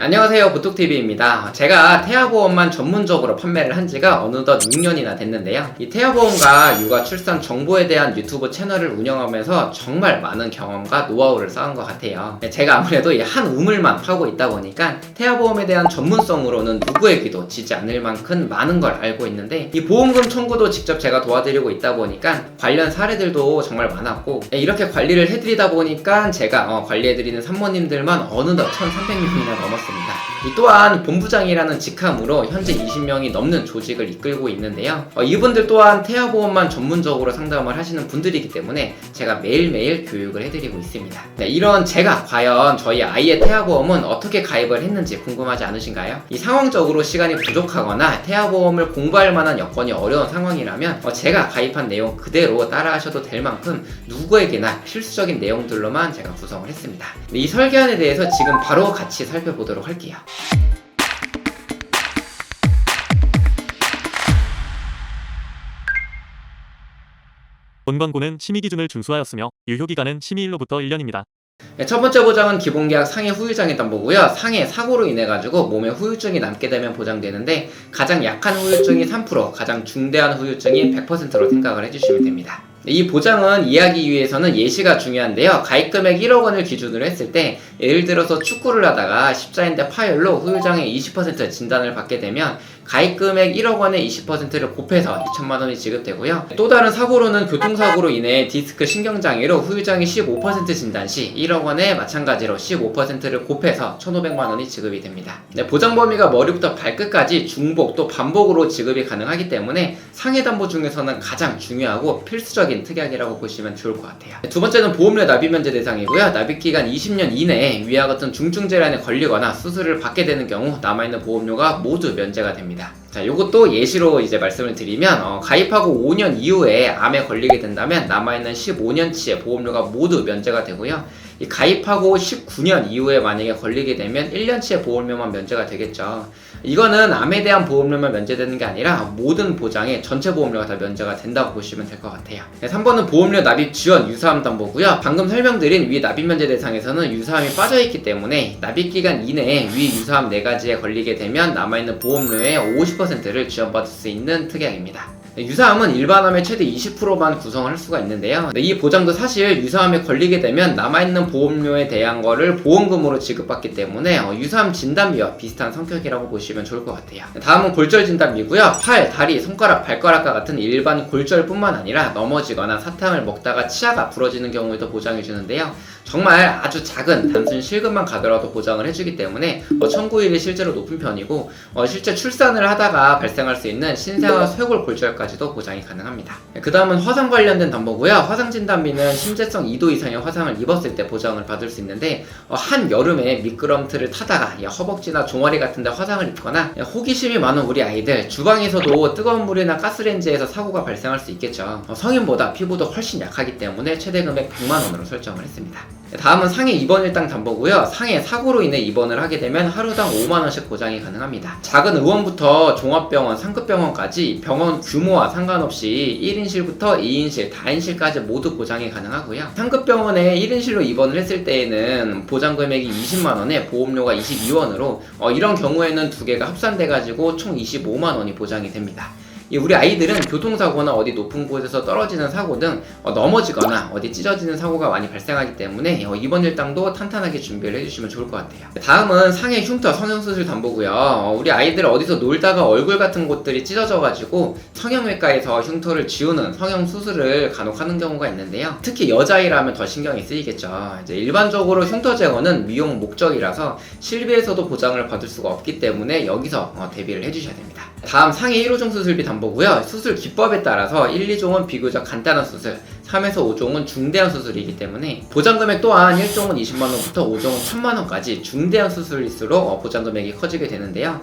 안녕하세요, 보톡TV입니다. 제가 태아보험만 전문적으로 판매를 한 지가 어느덧 6년이나 됐는데요. 이 태아보험과 육아 출산 정보에 대한 유튜브 채널을 운영하면서 정말 많은 경험과 노하우를 쌓은 것 같아요. 제가 아무래도 이 한 우물만 파고 있다 보니까 태아보험에 대한 전문성으로는 누구에게도 지지 않을 만큼 많은 걸 알고 있는데, 이 보험금 청구도 직접 제가 도와드리고 있다 보니까 관련 사례들도 정말 많았고, 이렇게 관리를 해드리다 보니까 제가 관리해드리는 산모님들만 어느덧 1,300명이나 넘었습니다. 이 또한 본부장이라는 직함으로 현재 20명이 넘는 조직을 이끌고 있는데요. 이분들 또한 태아보험만 전문적으로 상담을 하시는 분들이기 때문에 제가 매일매일 교육을 해드리고 있습니다. 이런 제가 과연 저희 아이의 태아보험은 어떻게 가입을 했는지 궁금하지 않으신가요? 이 상황적으로 시간이 부족하거나 태아보험을 공부할 만한 여건이 어려운 상황이라면 제가 가입한 내용 그대로 따라 하셔도 될 만큼 누구에게나 필수적인 내용들로만 제가 구성을 했습니다. 이 설계안에 대해서 지금 바로 같이 살펴보도록 할게요. 본 권고는 심의 기준을 준수하였으며 유효기간은 심의일로부터 1년입니다. 첫 번째 보장은 기본계약 상해 후유장애 담보고요. 상해 사고로 인해 가지고 몸에 후유증이 남게 되면 보장되는데, 가장 약한 후유증이 3%, 가장 중대한 후유증이 100%로 생각을 해주시면 됩니다. 이 보장은 이해하기 위해서는 예시가 중요한데요. 가입금액 1억 원을 기준으로 했을 때, 예를 들어서 축구를 하다가 십자인대 파열로 후유장애 20% 진단을 받게 되면 가입금액 1억 원의 20%를 곱해서 2천만 원이 지급되고요. 또 다른 사고로는 교통사고로 인해 디스크 신경장애로 후유장애 15% 진단 시 1억 원에 마찬가지로 15%를 곱해서 1,500만 원이 지급이 됩니다. 보장 범위가 머리부터 발끝까지 중복 또 반복으로 지급이 가능하기 때문에 상해 담보 중에서는 가장 중요하고 필수적인 특약이라고 보시면 좋을 것 같아요. 두 번째는 보험료 납입 면제 대상이고요. 납입기간 20년 이내에 위와 같은 중증 질환에 걸리거나 수술을 받게 되는 경우 남아있는 보험료가 모두 면제가 됩니다. 자, 요것도 예시로 이제 말씀을 드리면, 가입하고 5년 이후에 암에 걸리게 된다면 남아있는 15년치의 보험료가 모두 면제가 되고요. 이 가입하고 19년 이후에 만약에 걸리게 되면 1년치의 보험료만 면제가 되겠죠. 이거는 암에 대한 보험료만 면제되는 게 아니라 모든 보장에 전체 보험료가 다 면제가 된다고 보시면 될 것 같아요. 3번은 보험료 납입 지원 유사암 담보고요. 방금 설명드린 위 납입 면제 대상에서는 유사암이 빠져있기 때문에 납입기간 이내에 위 유사암 4가지에 걸리게 되면 남아있는 보험료의 50%를 지원받을 수 있는 특약입니다. 유사암은 일반암의 최대 20%만 구성을 할 수가 있는데요. 이 보장도 사실 유사암에 걸리게 되면 남아있는 보험료에 대한 거를 보험금으로 지급받기 때문에 유사암 진단비와 비슷한 성격이라고 보시면 좋을 것 같아요. 다음은 골절 진단비고요. 팔, 다리, 손가락, 발가락과 같은 일반 골절뿐만 아니라 넘어지거나 사탕을 먹다가 치아가 부러지는 경우에도 보장해 주는데요. 정말 아주 작은 단순 실금만 가더라도 보장을 해주기 때문에 청구율이 실제로 높은 편이고, 실제 출산을 하다가 발생할 수 있는 신생아 쇄골 골절까지도 보장이 가능합니다. 그 다음은 화상 관련된 담보고요. 화상 진단비는 심재성 2도 이상의 화상을 입었을 때 보장을 받을 수 있는데, 한 여름에 미끄럼틀을 타다가 허벅지나 종아리 같은 데 화상을 입거나 호기심이 많은 우리 아이들, 주방에서도 뜨거운 물이나 가스레인지에서 사고가 발생할 수 있겠죠. 성인보다 피부도 훨씬 약하기 때문에 최대 금액 100만 원으로 설정을 했습니다. 다음은 상해 입원 일당 담보고요. 상해 사고로 인해 입원을 하게 되면 하루당 5만 원씩 보장이 가능합니다. 작은 의원부터 종합병원, 상급병원까지 병원 규모와 상관없이 1인실부터 2인실, 다인실까지 모두 보장이 가능하고요. 상급병원에 1인실로 입원을 했을 때에는 보장 금액이 20만 원에 보험료가 22원으로 이런 경우에는 두 개가 합산돼가지고 총 25만 원이 보장이 됩니다. 우리 아이들은 교통사고나 어디 높은 곳에서 떨어지는 사고 등 넘어지거나 어디 찢어지는 사고가 많이 발생하기 때문에 입원 일당도 탄탄하게 준비를 해주시면 좋을 것 같아요. 다음은 상해 흉터 성형수술 담보고요. 우리 아이들 어디서 놀다가 얼굴 같은 곳들이 찢어져가지고 성형외과에서 흉터를 지우는 성형수술을 간혹 하는 경우가 있는데요. 특히 여자아이라면 더 신경이 쓰이겠죠. 이제 일반적으로 흉터 제거는 미용 목적이라서 실비에서도 보장을 받을 수가 없기 때문에 여기서 대비를 해주셔야 됩니다. 다음 상해 1호종 수술비 담보고요. 수술 기법에 따라서 1, 2종은 비교적 간단한 수술, 3에서 5종은 중대한 수술이기 때문에 보장금액 또한 1종은 20만원부터 5종은 1000만원까지 중대한 수술일수록 보장금액이 커지게 되는데요.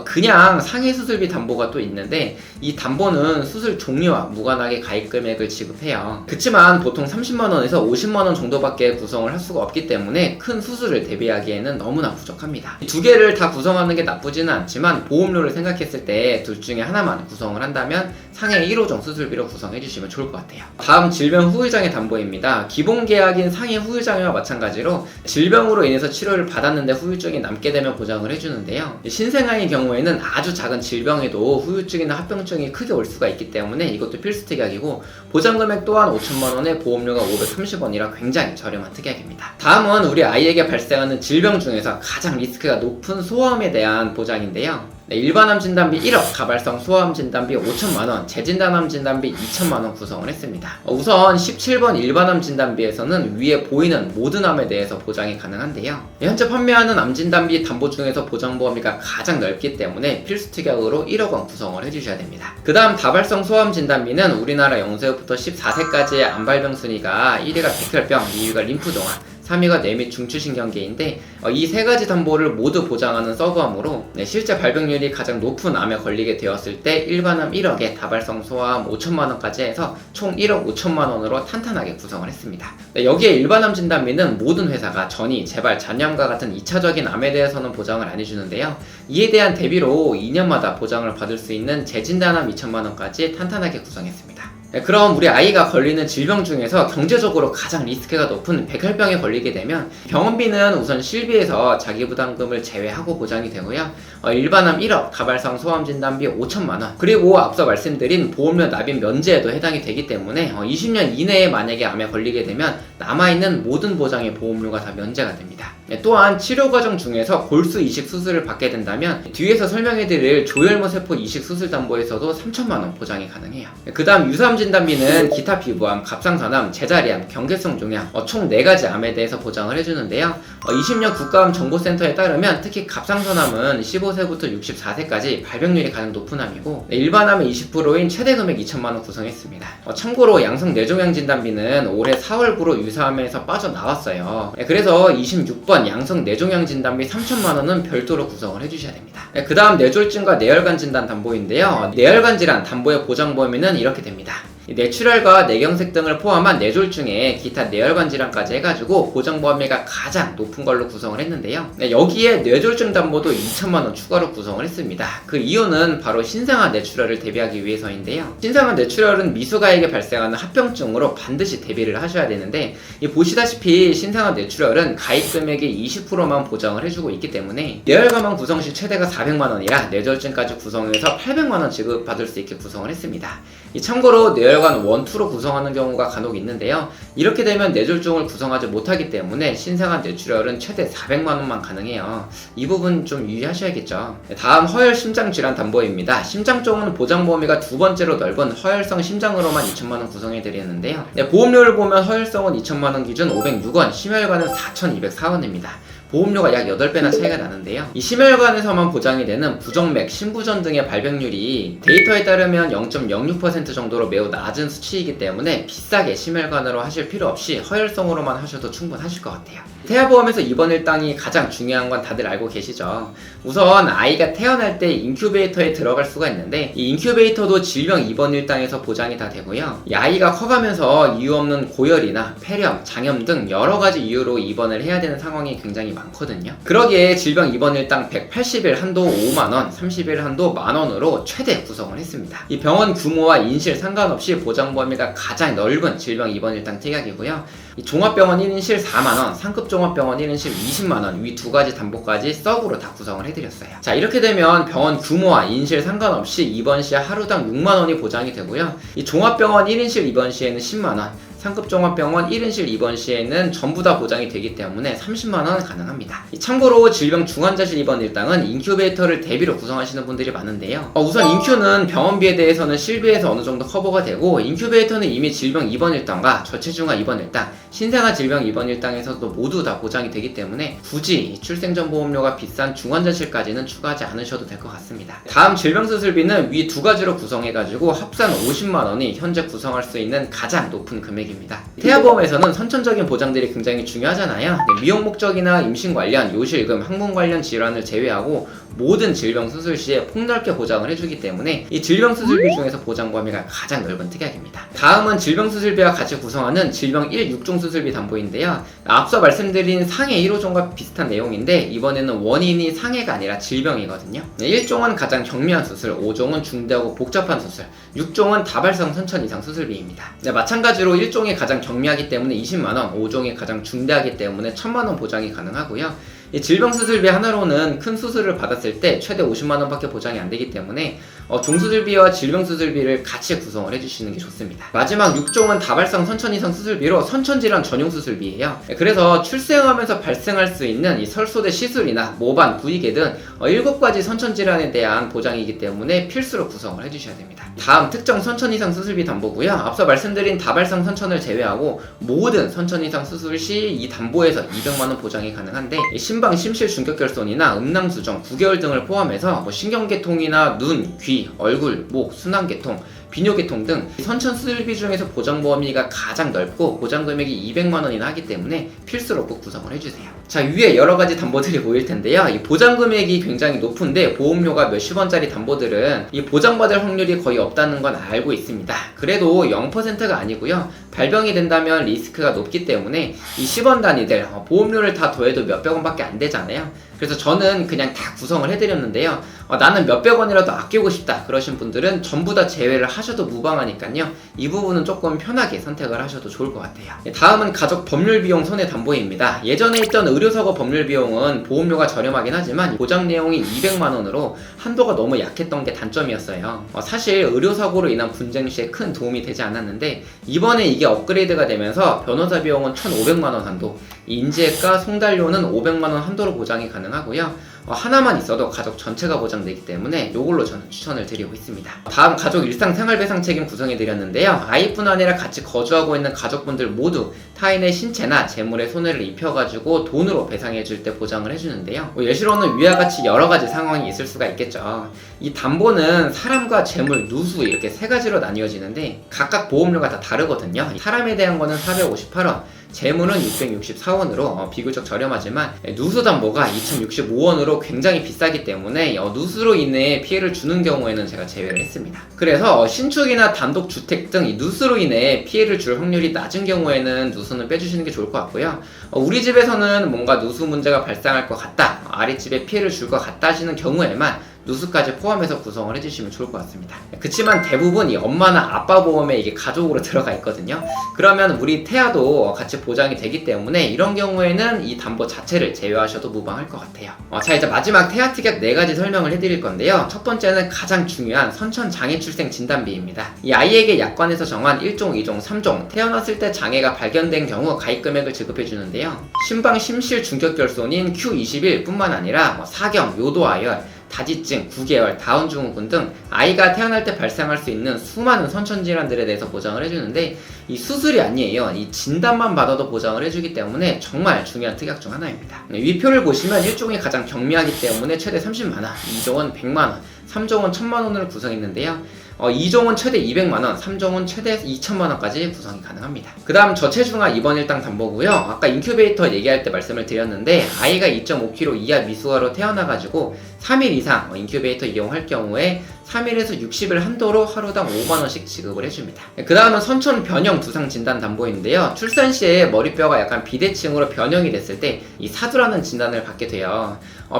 그냥 상해 수술비 담보가 또 있는데, 이 담보는 수술 종류와 무관하게 가입금액을 지급해요. 그치만 보통 30만원에서 50만원 정도밖에 구성을 할 수가 없기 때문에 큰 수술을 대비하기에는 너무나 부족합니다. 두 개를 다 구성하는 게 나쁘지는 않지만 보험료를 생각했을 때 둘 중에 하나만 구성을 한다면 상해 1호종 수술비로 구성해 주시면 좋을 것 같아요. 다음 질병 질병 후유장애 담보입니다. 기본 계약인 상해 후유장애와 마찬가지로 질병으로 인해서 치료를 받았는데 후유증이 남게 되면 보장을 해주는데요. 신생아의 경우에는 아주 작은 질병에도 후유증이나 합병증이 크게 올 수가 있기 때문에 이것도 필수 특약이고, 보장금액 또한 5천만 원에 보험료가 530원이라 굉장히 저렴한 특약입니다. 다음은 우리 아이에게 발생하는 질병 중에서 가장 리스크가 높은 소아암에 대한 보장인데요. 일반암 진단비 1억, 가발성 소아암 진단비 5천만원, 재진단암 진단비 2천만원 구성을 했습니다. 우선 17번 일반암 진단비에서는 위에 보이는 모든 암에 대해서 보장이 가능한데요. 현재 판매하는 암 진단비 담보 중에서 보장 범위가 가장 넓기 때문에 필수 특약으로 1억 원 구성을 해주셔야 됩니다. 그 다음 다발성 소아암 진단비는 우리나라 0세부터 14세까지의 암 발병 순위가 1위가 백혈병, 2위가 림프종암, 3위가 뇌 및 중추신경계인데, 이 세 가지 담보를 모두 보장하는 서브암으로 실제 발병률이 가장 높은 암에 걸리게 되었을 때 일반암 1억에 다발성 소아암 5천만원까지 해서 총 1억 5천만원으로 탄탄하게 구성을 했습니다. 여기에 일반암 진단비는 모든 회사가 전이, 재발, 잔염과 같은 2차적인 암에 대해서는 보장을 안 해주는데요. 이에 대한 대비로 2년마다 보장을 받을 수 있는 재진단암 2천만원까지 탄탄하게 구성했습니다. 그럼 우리 아이가 걸리는 질병 중에서 경제적으로 가장 리스크가 높은 백혈병에 걸리게 되면 병원비는 우선 실비에서 자기부담금을 제외하고 보장이 되고요. 일반암 1억, 다발성 소아암 진단비 5천만원, 그리고 앞서 말씀드린 보험료 납입 면제에도 해당이 되기 때문에 20년 이내에 만약에 암에 걸리게 되면 남아있는 모든 보장의 보험료가 다 면제가 됩니다. 또한 치료 과정 중에서 골수 이식 수술을 받게 된다면 뒤에서 설명해드릴 조혈모 세포 이식 수술 담보에서도 3천만원 보장이 가능해요. 그 다음 유사암 진단비는 기타 피부암, 갑상선암, 제자리암, 경계성 종양 총 4가지 암에 대해서 보장을 해주는데요. 20년 국가암 정보센터에 따르면 특히 갑상선암은 15세부터 64세까지 발병률이 가장 높은 암이고, 일반암의 20%인 최대 금액 2천만원 구성했습니다. 참고로 양성 뇌종양 진단비는 올해 4월부로 유사암에서 빠져나왔어요. 그래서 26번 양성 뇌종양 진단비 3천만원은 별도로 구성을 해주셔야 됩니다. 그 다음 뇌졸중과 뇌혈관 진단 담보인데요. 뇌혈관 질환 담보의 보장 범위는 이렇게 됩니다. 뇌출혈과 뇌경색 등을 포함한 뇌졸중에 기타 뇌혈관 질환까지 해가지고 보장 범위가 가장 높은 걸로 구성을 했는데요. 여기에 뇌졸중 담보도 2천만원 추가로 구성을 했습니다. 그 이유는 바로 신생아 뇌출혈을 대비하기 위해서인데요. 신생아 뇌출혈은 미숙아에게 발생하는 합병증으로 반드시 대비를 하셔야 되는데, 보시다시피 신생아 뇌출혈은 가입 금액의 20%만 보장을 해주고 있기 때문에 뇌혈관만 구성 시 최대가 400만원이라 뇌졸중까지 구성해서 800만원 지급받을 수 있게 구성을 했습니다. 참고로 뇌혈관 1, 2로 구성하는 경우가 간혹 있는데요. 이렇게 되면 뇌졸중을 구성하지 못하기 때문에 신생아 뇌출혈은 최대 400만원만 가능해요. 이 부분 좀 유의하셔야겠죠. 다음 허혈 심장 질환 담보입니다. 심장 쪽은 보장 범위가 두 번째로 넓은 허혈성 심장으로만 2천만원 구성해드리는데요. 보험료를 보면 허혈성은 2천만원 기준 506원, 심혈관은 4,204원입니다. 보험료가 약 8배나 차이가 나는데요. 이 심혈관에서만 보장이 되는 부정맥, 심부전 등의 발병률이 데이터에 따르면 0.06% 정도로 매우 낮은 수치이기 때문에 비싸게 심혈관으로 하실 필요 없이 허혈성으로만 하셔도 충분하실 것 같아요. 태아보험에서 입원 일당이 가장 중요한 건 다들 알고 계시죠. 우선 아이가 태어날 때 인큐베이터에 들어갈 수가 있는데, 이 인큐베이터도 질병 입원 일당에서 보장이 다 되고요. 이 아이가 커가면서 이유 없는 고열이나 폐렴, 장염 등 여러 가지 이유로 입원을 해야 되는 상황이 굉장히 많거든요. 그러기에 질병 입원 일당 180일 한도 5만원, 30일 한도 만원으로 최대 구성을 했습니다. 이 병원 규모와 인실 상관없이 보장 범위가 가장 넓은 질병 입원 일당 특약이고요. 이 종합병원 1인실 4만원, 상급 종합병원 1인실 20만원, 위 두 가지 담보까지 서브로 다 구성을 해드렸어요. 자, 이렇게 되면 병원 규모와 인실 상관없이 입원 시 하루당 6만원이 보장이 되고요. 이 종합병원 1인실 입원 시에는 10만원, 상급 종합병원 1인실 입원 시에는 전부 다 보장이 되기 때문에 30만원 가능합니다. 참고로 질병 중환자실 입원 일당은 인큐베이터를 대비로 구성하시는 분들이 많은데요. 우선 인큐는 병원비에 대해서는 실비에서 어느 정도 커버가 되고, 인큐베이터는 이미 질병 입원 일당과 저체중아 입원 일당, 신생아 질병 입원 일당에서도 모두 다 보장이 되기 때문에 굳이 출생전 보험료가 비싼 중환자실까지는 추가하지 않으셔도 될 것 같습니다. 다음 질병수술비는 위 두 가지로 구성해가지고 합산 50만원이 현재 구성할 수 있는 가장 높은 금액입니다. 태아보험에서는 선천적인 보장들이 굉장히 중요하잖아요. 미용 목적이나 임신 관련, 요실금, 항문 관련 질환을 제외하고 모든 질병 수술 시에 폭넓게 보장을 해주기 때문에 이 질병 수술비 중에서 보장 범위가 가장 넓은 특약입니다. 다음은 질병 수술비와 같이 구성하는 질병 1, 6종 수술비 담보인데요. 앞서 말씀드린 상해 1호종과 비슷한 내용인데 이번에는 원인이 상해가 아니라 질병이거든요. 1종은 가장 경미한 수술, 5종은 중대하고 복잡한 수술, 6종은 다발성 선천 이상 수술비입니다. 마찬가지로 1종이 가장 경미하기 때문에 20만원, 5종이 가장 중대하기 때문에 1000만원 보장이 가능하고요. 이 질병 수술비 하나로는 큰 수술을 받았을 때 최대 50만원 밖에 보장이 안 되기 때문에 종수술비와 질병 수술비를 같이 구성을 해주시는 게 좋습니다. 마지막 6종은 다발성 선천 이상 수술비로 선천질환 전용 수술비예요. 그래서 출생하면서 발생할 수 있는 이 설소대 시술이나 모반, 부위계 등 7가지 선천질환에 대한 보장이기 때문에 필수로 구성을 해주셔야 됩니다. 다음 특정 선천 이상 수술비 담보고요. 앞서 말씀드린 다발성 선천을 제외하고 모든 선천 이상 수술 시 이 담보에서 200만원 보장이 가능한데 심방 심실 중격결손이나 음낭수정 9개월 등을 포함해서 신경계통이나 눈, 귀, 얼굴, 목, 순환계통, 비뇨계통 등 선천 수술비 중에서 보장 범위가 가장 넓고 보장 금액이 200만원이나 하기 때문에 필수로 꼭 구성을 해주세요. 자, 위에 여러가지 담보들이 보일 텐데요. 이 보장 금액이 굉장히 높은데 보험료가 몇십원짜리 담보들은 이 보장받을 확률이 거의 없다는 건 알고 있습니다. 그래도 0%가 아니고요. 발병이 된다면 리스크가 높기 때문에 이 10원 단위들 보험료를 다 더해도 몇백원밖에 안 되잖아요. 그래서 저는 그냥 다 구성을 해드렸는데요. 나는 몇백원이라도 아끼고 싶다 그러신 분들은 전부 다 제외를 하셔도 무방하니까요. 이 부분은 조금 편하게 선택을 하셔도 좋을 것 같아요. 다음은 가족 법률 비용 손해 담보입니다. 예전에 있던 의료사고 법률 비용은 보험료가 저렴하긴 하지만 보장 내용이 200만원으로 한도가 너무 약했던 게 단점이었어요. 사실 의료사고로 인한 분쟁 시에 큰 도움이 되지 않았는데 이번에 이게 업그레이드가 되면서 변호사 비용은 1,500만원 한도, 인지액과 송달료는 500만원 한도로 보장이 가능하고요. 하나만 있어도 가족 전체가 보장되기 때문에 이걸로 저는 추천을 드리고 있습니다. 다음 가족 일상생활배상 책임 구성해 드렸는데요. 아이뿐 아니라 같이 거주하고 있는 가족분들 모두 타인의 신체나 재물에 손해를 입혀가지고 돈으로 배상해 줄 때 보장을 해주는데요. 예시로는 위와 같이 여러가지 상황이 있을 수가 있겠죠. 이 담보는 사람과 재물, 누수 이렇게 세 가지로 나뉘어지는데 각각 보험료가 다 다르거든요. 사람에 대한 거는 458원, 재물은 664원으로 비교적 저렴하지만 누수 담보가 2065원으로 굉장히 비싸기 때문에 누수로 인해 피해를 주는 경우에는 제가 제외를 했습니다. 그래서 신축이나 단독주택 등 이 누수로 인해 피해를 줄 확률이 낮은 경우에는 누수는 빼주시는 게 좋을 것 같고요. 우리 집에서는 뭔가 누수 문제가 발생할 것 같다, 아랫집에 피해를 줄 것 같다 하시는 경우에만 누수까지 포함해서 구성을 해주시면 좋을 것 같습니다. 그치만 대부분 이 엄마나 아빠 보험에 이게 가족으로 들어가 있거든요. 그러면 우리 태아도 같이 보장이 되기 때문에 이런 경우에는 이 담보 자체를 제외하셔도 무방할 것 같아요. 자, 이제 마지막 태아 특약 4가지 설명을 해드릴 건데요. 첫 번째는 가장 중요한 선천 장애 출생 진단비입니다. 이 아이에게 약관에서 정한 1종, 2종, 3종 태어났을 때 장애가 발견된 경우 가입 금액을 지급해 주는데요. 심방 심실 중격결손인 Q21 뿐만 아니라 사경, 요도아열, 다지증, 9개월, 다운 증후군 등 아이가 태어날 때 발생할 수 있는 수많은 선천질환들에 대해서 보장을 해주는데 이 수술이 아니에요. 이 진단만 받아도 보장을 해주기 때문에 정말 중요한 특약 중 하나입니다. 위표를 보시면 1종이 가장 경미하기 때문에 최대 30만원, 2종은 100만원, 3종은 1000만원으로 구성했는데요. 2종은 최대 200만원, 3종은 최대 2천만원까지 구성이 가능합니다. 그 다음 저체중아 입원 일당 담보고요. 아까 인큐베이터 얘기할 때 말씀을 드렸는데 아이가 2.5kg 이하 미수아로 태어나가지고 3일 이상 인큐베이터 이용할 경우에 3일에서 60일 한도로 하루당 5만원씩 지급을 해줍니다. 그 다음은 선천 변형 두상 진단 담보인데요. 출산 시에 머리뼈가 약간 비대칭으로 변형이 됐을 때 이 사두라는 진단을 받게 돼요.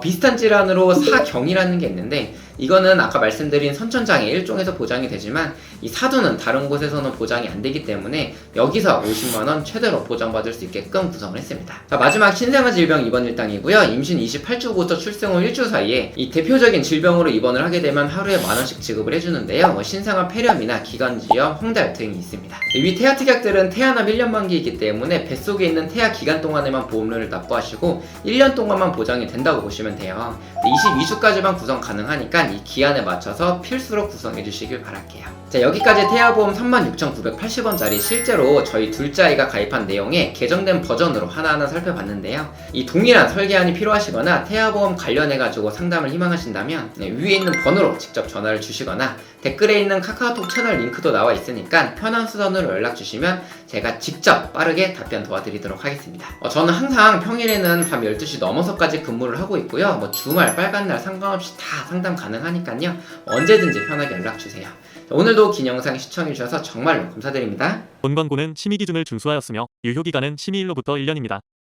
비슷한 질환으로 사경이라는 게 있는데 이거는 아까 말씀드린 선천장애 1종에서 보장이 되지만 이 사두는 다른 곳에서는 보장이 안 되기 때문에 여기서 50만원 최대로 보장받을 수 있게끔 구성을 했습니다. 자, 마지막 신생아 질병 입원 일당이고요. 임신 28주부터 출생 후 1주 사이에 이 대표적인 질병으로 입원을 하게 되면 하루에 만원씩 지급을 해주는데요. 신생아 폐렴이나 기관지염, 홍달 등이 있습니다. 위 태아 특약들은 태아납 1년 만기이기 때문에 뱃속에 있는 태아 기간 동안에만 보험료를 납부하시고 1년 동안만 보장이 된다고 보시면 돼요. 22주까지만 구성 가능하니까 이 기한에 맞춰서 필수로 구성해 주시길 바랄게요. 자, 여기까지 태아보험 36,980원짜리 실제로 저희 둘째 아이가 가입한 내용에 개정된 버전으로 하나하나 살펴봤는데요. 이 동일한 설계안이 필요하시거나 태아보험 관련해가지고 상담을 희망하신다면 위에 있는 번호로 직접 전화 전화를 주시거나 댓글에 있는 카카오톡 채널 링크도 나와 있으니까 편한 수단으로 연락 주시면 제가 직접 빠르게 답변 도와드리도록 하겠습니다. 저는 항상 평일에는 밤 12시 넘어서까지 근무를 하고 있고요. 뭐 주말, 빨간 날 상관없이 다 상담 가능하니까요. 언제든지 편하게 연락 주세요. 오늘도 긴 영상 시청해주셔서 정말로 감사드립니다. 본 광고는 심의 기준을 준수하였으며 유효기간은 심의일로부터 1년입니다.